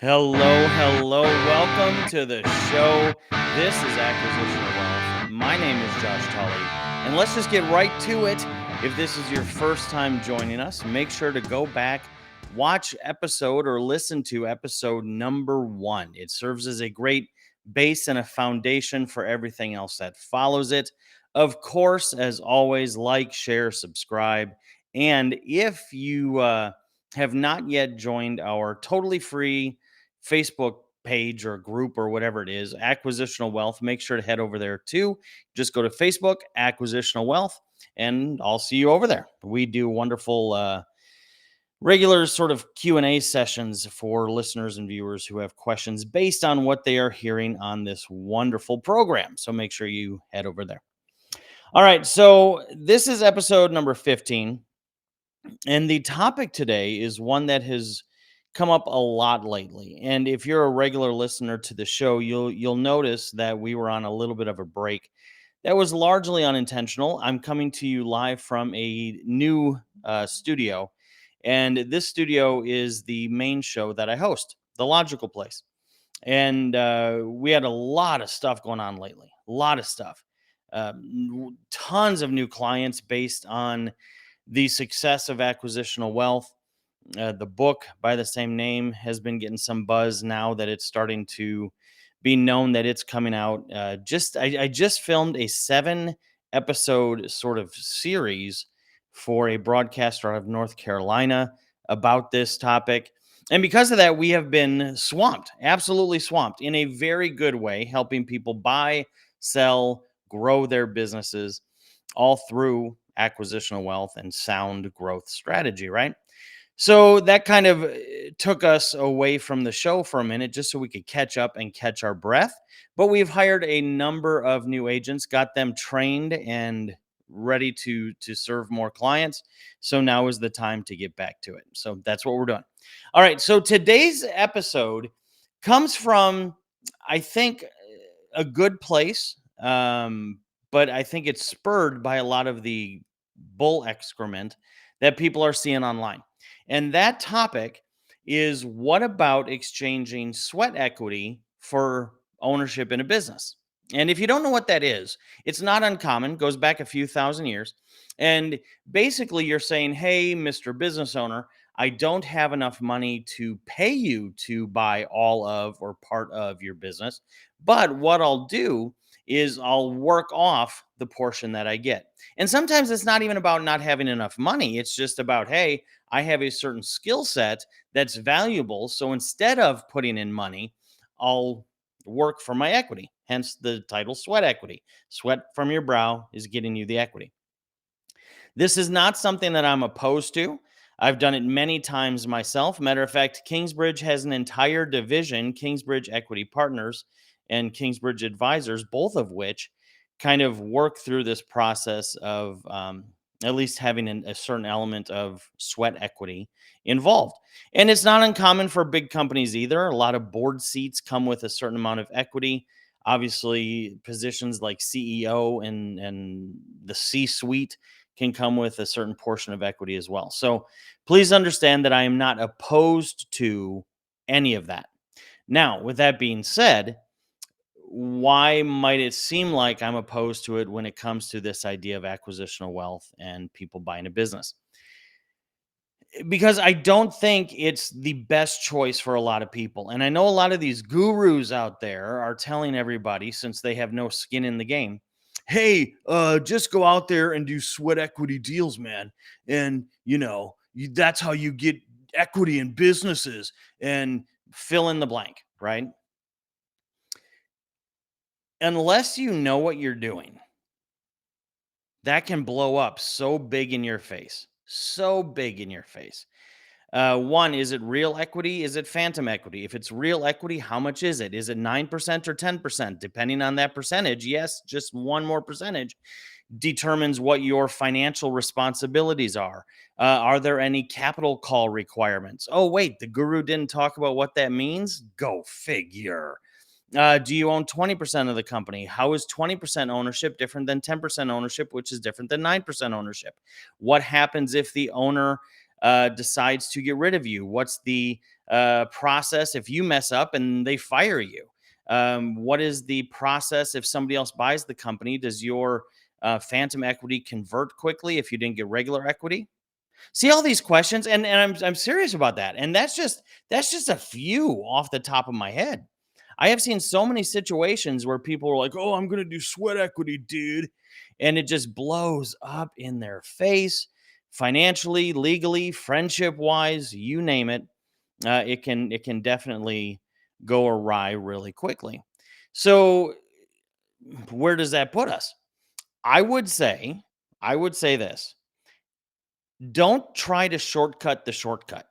Hello. Welcome to the show. This is Acquisitional Wealth. My name is Josh Tully, and let's just get right to it. If this is your first time joining us, make sure to go back, watch episode or listen to episode number 1. It serves as a great base and a foundation for everything else that follows it. Of course, as always, like, share, subscribe. And if you have not yet joined our totally free Facebook page or group or whatever it is, Acquisitional Wealth, make sure to head over there too. Just go to Facebook, Acquisitional Wealth, and I'll see you over there. We do wonderful regular sort of Q&A sessions for listeners and viewers who have questions based on what they are hearing on this wonderful program. So make sure you head over there. All right, so this is episode number 15. And the topic today is one that has come up a lot lately. And if you're a regular listener to the show, you'll notice that we were on a little bit of a break. That was largely unintentional. I'm coming to you live from a new studio, and this studio is the main show that I host, The Logical Place. And we had a lot of stuff going on lately. A lot of stuff. Tons of new clients based on the success of acquisitional wealth. The book by the same name has been getting some buzz now that it's starting to be known that it's coming out. I just filmed a 7 episode sort of series for a broadcaster out of North Carolina about this topic. And because of that, we have been swamped, absolutely swamped in a very good way, helping people buy, sell, grow their businesses all through acquisitional wealth and sound growth strategy, right? So that kind of took us away from the show for a minute just so we could catch up and catch our breath. But we've hired a number of new agents, got them trained and ready to serve more clients. So now is the time to get back to it. So that's what we're doing. All right, so today's episode comes from, I think, a good place. But I think it's spurred by a lot of the bull excrement that people are seeing online. And that topic is, what about exchanging sweat equity for ownership in a business? And if you don't know what that is, it's not uncommon, goes back a few thousand years. And basically, you're saying, hey, Mr. Business Owner, I don't have enough money to pay you to buy all of or part of your business. But what I'll do is I'll work off the portion that I get. And sometimes it's not even about not having enough money. It's just about, hey, I have a certain skill set that's valuable. So instead of putting in money, I'll work for my equity. Hence the title sweat equity. Sweat from your brow is getting you the equity. This is not something that I'm opposed to. I've done it many times myself. Matter of fact, Kingsbridge has an entire division, Kingsbridge Equity Partners and Kingsbridge Advisors, both of which kind of work through this process of at least having a certain element of sweat equity involved. And it's not uncommon for big companies either. A lot of board seats come with a certain amount of equity. Obviously, positions like CEO and the C suite can come with a certain portion of equity as well. So please understand that I am not opposed to any of that. Now, with that being said, why might it seem like I'm opposed to it when it comes to this idea of acquisitional wealth and people buying a business? Because I don't think it's the best choice for a lot of people. And I know a lot of these gurus out there are telling everybody, since they have no skin in the game, hey, just go out there and do sweat equity deals, man. And, that's how you get equity in businesses, and fill in the blank, right? Unless you know what you're doing, that can blow up so big in your face, so big in your face. One, is it real equity? Is it phantom equity? If it's real equity, how much is it? Is it 9% or 10%? Depending on that percentage, yes, just one more percentage determines what your financial responsibilities are. Are there any capital call requirements? Oh, wait, the guru didn't talk about what that means? Go figure. Do you own 20% of the company? How is 20% ownership different than 10% ownership, which is different than 9% ownership? What happens if the owner decides to get rid of you? What's the process if you mess up and they fire you? What is the process if somebody else buys the company? Does your phantom equity convert quickly if you didn't get regular equity? See all these questions, and I'm serious about that. And that's just a few off the top of my head. I have seen so many situations where people are like, "Oh, I'm going to do sweat equity, dude." And it just blows up in their face financially, legally, friendship-wise, you name it. It can definitely go awry really quickly. So, where does that put us? I would say I would say this. Don't try to shortcut the shortcut.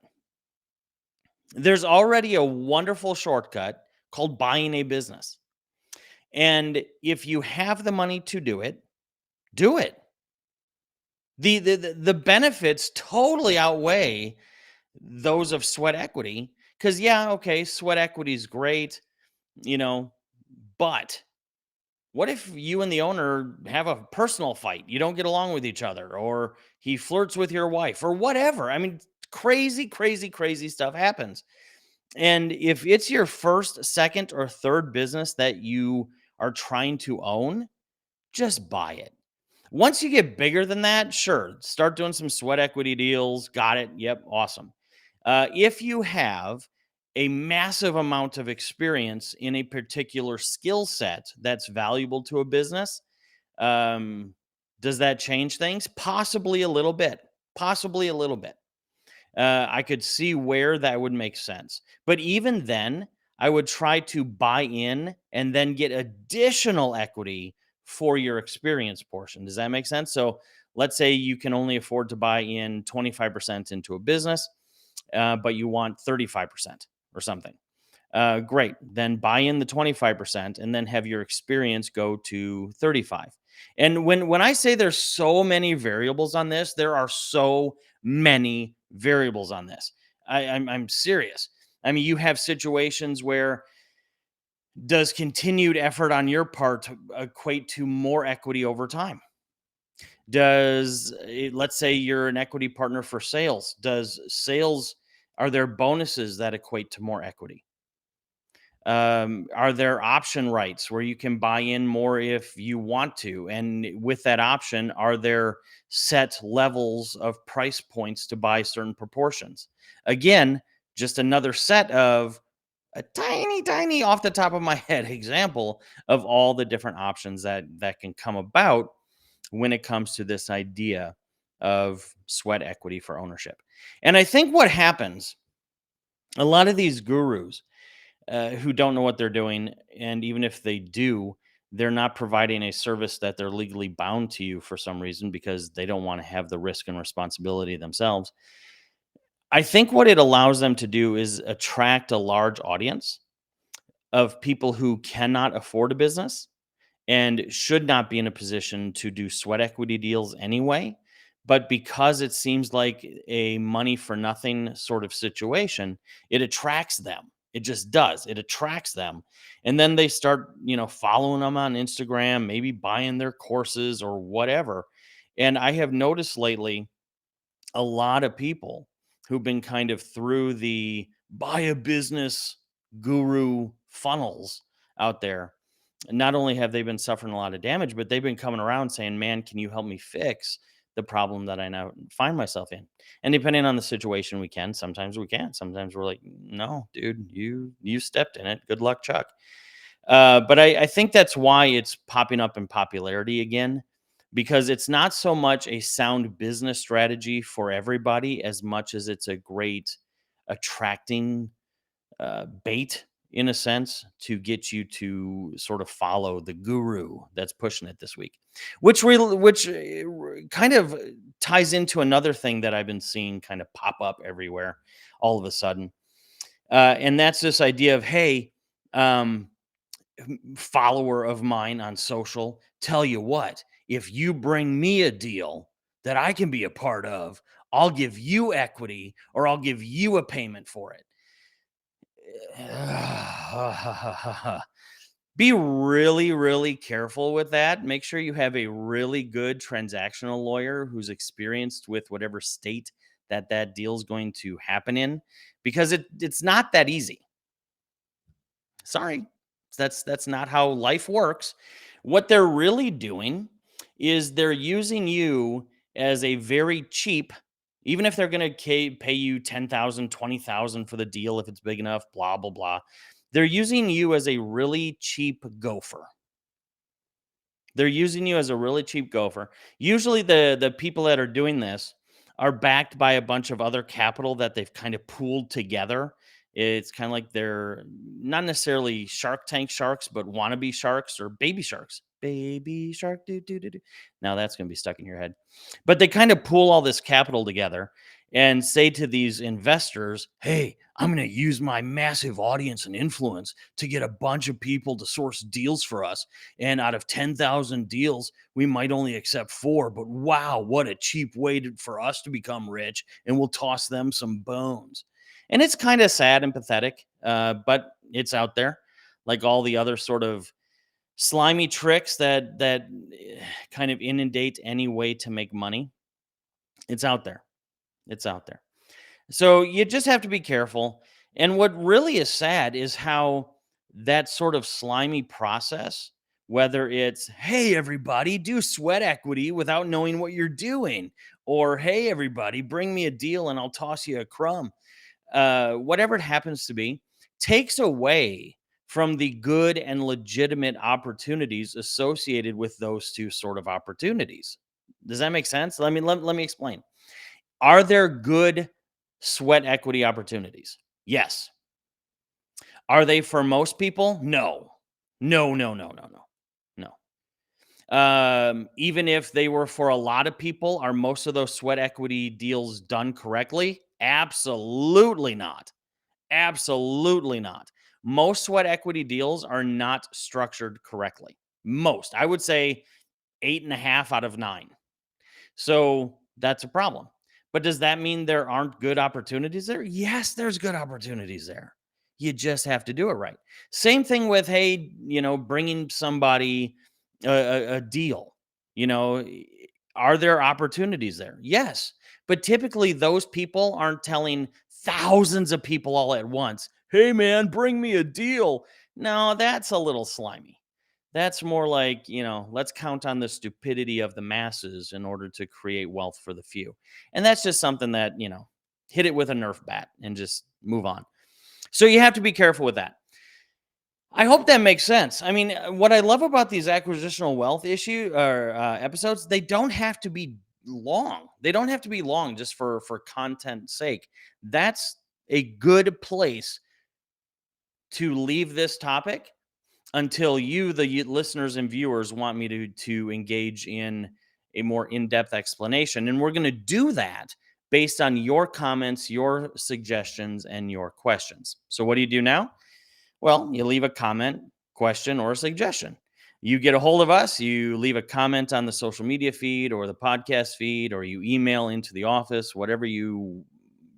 There's already a wonderful shortcut called buying a business. And if you have the money to do it, do it. The benefits totally outweigh those of sweat equity. Cuz yeah, okay, sweat equity is great, you know, but what if you and the owner have a personal fight? You don't get along with each other, or he flirts with your wife, or whatever. I mean, crazy, crazy, crazy stuff happens. And if it's your first, second, or third business that you are trying to own, just buy it. Once you get bigger than that, sure, start doing some sweat equity deals. Got it. Yep. Awesome. If you have a massive amount of experience in a particular skill set that's valuable to a business, um, does that change things? Possibly a little bit. Possibly a little bit. I could see where that would make sense. But even then, I would try to buy in and then get additional equity for your experience portion. Does that make sense? So let's say you can only afford to buy in 25% into a business, but you want 35% or something. Great. Then buy in the 25% and then have your experience go to 35. And when I say there's so many variables on this, there are so many variables on this. I'm serious. I mean, you have situations where does continued effort on your part equate to more equity over time? Let's say you're an equity partner for sales. Does sales are there bonuses that equate to more equity? Are there option rights where you can buy in more if you want to? And with that option, are there set levels of price points to buy certain proportions? Again, just another set of a tiny, tiny off the top of my head example of all the different options that can come about when it comes to this idea of sweat equity for ownership. And I think what happens, a lot of these gurus who don't know what they're doing. And even if they do, they're not providing a service that they're legally bound to you for some reason because they don't want to have the risk and responsibility themselves. I think what it allows them to do is attract a large audience of people who cannot afford a business and should not be in a position to do sweat equity deals anyway. But because it seems like a money for nothing sort of situation, it attracts them. It just does. It attracts them. And then they start, following them on Instagram, maybe buying their courses or whatever. And I have noticed lately a lot of people who've been kind of through the buy a business guru funnels out there. Not only have they been suffering a lot of damage, but they've been coming around saying, "Man, can you help me fix the problem that I now find myself in?" And depending on the situation, we can. Sometimes we can't. Sometimes we're like, "No, dude, you stepped in it. Good luck, Chuck." But I think that's why it's popping up in popularity again, because it's not so much a sound business strategy for everybody as much as it's a great attracting bait in a sense to get you to sort of follow the guru that's pushing it this week, which kind of ties into another thing that I've been seeing kind of pop up everywhere all of a sudden, and that's this idea of, hey, um, follower of mine on social, tell you what, if you bring me a deal that I can be a part of, I'll give you equity or I'll give you a payment for it. Be really, really careful with that. Make sure you have a really good transactional lawyer who's experienced with whatever state that that deal's going to happen in, because it's not that easy. Sorry. That's not how life works. What they're really doing is they're using you as a very cheap, even if they're going to pay you 10,000, 20,000 for the deal if it's big enough, blah blah blah. They're using you as a really cheap gopher. They're using you as a really cheap gopher. Usually the people that are doing this are backed by a bunch of other capital that they've kind of pooled together. It's kind of like they're not necessarily Shark Tank sharks, but wannabe sharks or baby sharks. Baby shark, do do do do. Now that's going to be stuck in your head. But they kind of pool all this capital together and say to these investors, "Hey, I'm going to use my massive audience and influence to get a bunch of people to source deals for us, and out of 10,000 deals, we might only accept 4, but wow, what a cheap way for us to become rich, and we'll toss them some bones." And it's kind of sad and pathetic, but it's out there, like all the other sort of slimy tricks that kind of inundate any way to make money. It's out there. It's out there. So you just have to be careful. And what really is sad is how that sort of slimy process, whether it's, hey, everybody, do sweat equity without knowing what you're doing, or hey, everybody, bring me a deal and I'll toss you a crumb, whatever it happens to be, takes away from the good and legitimate opportunities associated with those two sort of opportunities. Does that make sense? Let me explain. Are there good sweat equity opportunities? Yes. Are they for most people? No. No, no, no, no, no. No. Even if they were for a lot of people, are most of those sweat equity deals done correctly? Absolutely not. Absolutely not. Most sweat equity deals are not structured correctly. Most. I would say 8.5 out of 9. So that's a problem. But does that mean there aren't good opportunities there? Yes, there's good opportunities there. You just have to do it right. Same thing with, hey, bringing somebody a deal. You know, are there opportunities there? Yes. But typically, those people aren't telling thousands of people all at once, hey, man, bring me a deal. No, that's a little slimy. That's more like, let's count on the stupidity of the masses in order to create wealth for the few. And that's just something that, hit it with a Nerf bat and just move on. So you have to be careful with that. I hope that makes sense. I mean, what I love about these acquisitional wealth issue or episodes, they don't have to be long. They don't have to be long just for content's sake. That's a good place to leave this topic until you, the listeners and viewers, want me to engage in a more in-depth explanation. And we're going to do that based on your comments, your suggestions, and your questions. So what do you do now? Well, you leave a comment, question, or a suggestion. You get a hold of us, you leave a comment on the social media feed or the podcast feed, or you email into the office, whatever you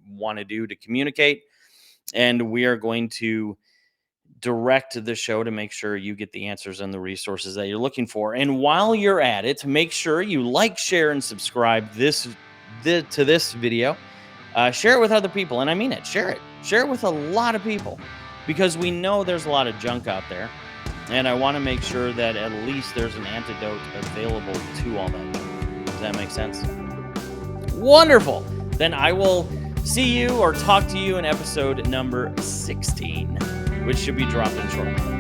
want to do to communicate. And we are going to direct the show to make sure you get the answers and the resources that you're looking for. And while you're at it, make sure you like, share, and subscribe to this video. Share it with other people, and I mean it. Share it. Share it with a lot of people, because we know there's a lot of junk out there, and I want to make sure that at least there's an antidote available to all that junk. Does that make sense? Wonderful. Then I will see you or talk to you in episode number 16, which should be dropping shortly.